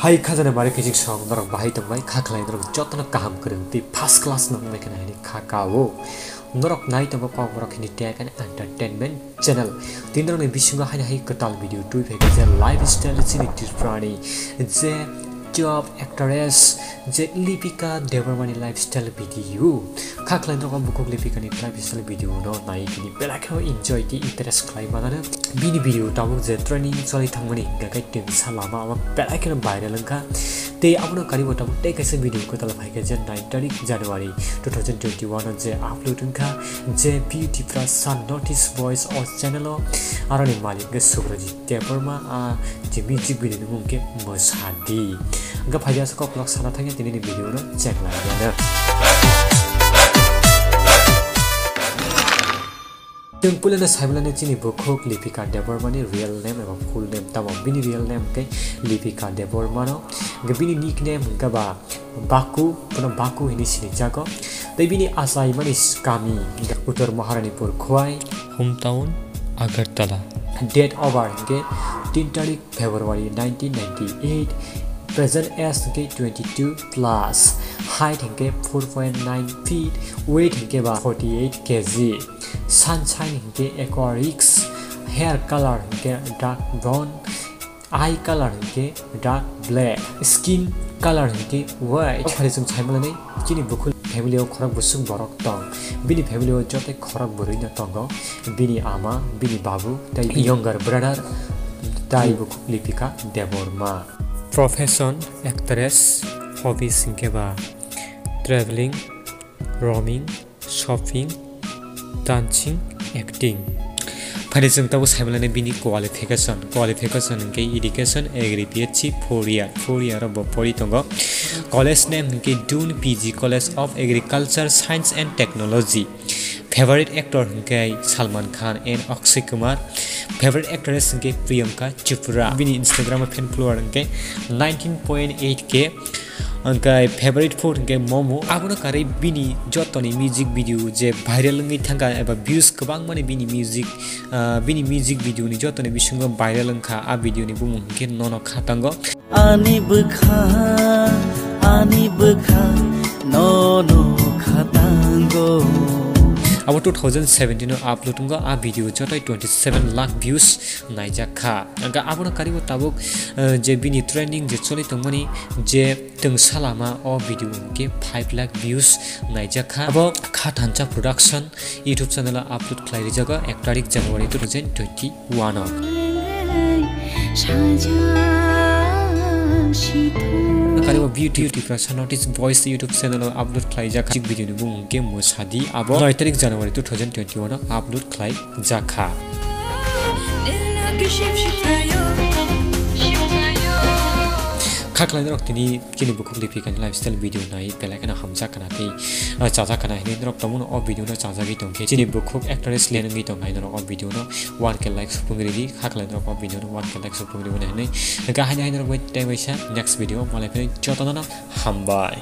Hai khazana mari kijik song norok bahai tongbai khaklai norok jotna kaham kreng ti first class nong mai kana ni khakawo norok nai tongba kong norok ni tag and entertainment channel tinrong ni bisunga hai katal video tu phege je lifestyle chini tisprani je job actress je Lipika Devarmani lifestyle video khaklai norok bukok Lipika ni lifestyle video no nai kini belakho enjoy ti interest klai manana bini video tamu je training choli thangmani ga tim salama ama belakho viral angka te apno kari botam te kaise video ko tala bhaike je 9 January 2021 je upload angka je beauty plus sun notice voice or channel arani malik ge subraji teperma a je music video ni mungke masadi ga phaya sa ko blog sana thangya tini ni video no check la na Yung pula na sabi lang chini bukhok Lipika Devarmani real name ewa full name tama bini real name kay Lipika Devarmani ga bini nickname ga ba Baku puno Baku ini sini jago tai bini asai manis kami Uttar Maharanipur Khwai hometown Agartala date of birth ke 3 February 1998 present age ke 22 plus height ke 4.9 feet weight ke ba 48 kg sunshine ke aquarius hair color ke dark brown eye color ke dark black skin color ke white pharisum chaimala nei chini bukhul family o khorak busung borok tong bini family o jote khorak burui na tongo bini ama bini babu tai younger brother tai bukhul Lipika Devarmani Profession actress hobbies inkeba traveling roaming shopping dancing acting Pharisum tabu saimlane bini qualification ke education agree PhD 4 year of pori tongo college name ke Dune PG College of Agriculture Science and Technology favorite actor ke Salman Khan and Akshay Kumar favorite actress ke Priyanka Chopra bini Instagram fan follower ke 19.8 k angkai favorite food ke momo aguna kare bini jotoni music video je viral ngai thanga eba views kabang mane bini music video ni jotoni bisungo viral angkha a video ni bumung ke nono khatango ani bukha nono khatango Abo 2017 no upload nga a video jotai 27 lakh views naija kha anga abo karibo tabuk je bini trending je choli tongmani je tung salama o video ke 5 lakh views naija kha abo kha thancha production YouTube channel upload khlai jaga 1 tarik January 2021 karibo beauty plus notice voice YouTube channel upload khlai jaka video ni bung ke musadi abo 9 tarik January 2021 upload khlai jaka Khaklai rok tini kini bukhok Lipika lifestyle video nai pelakana hamja kana ti chaja kana hini rok tamun o video no chaja gi tongke chini bukhok actress lenangi tongai no o video no 1k like supungri gi khaklai rok o video no 1k like supungri ne ga hanya rok wait time next video malai pe chotana hambai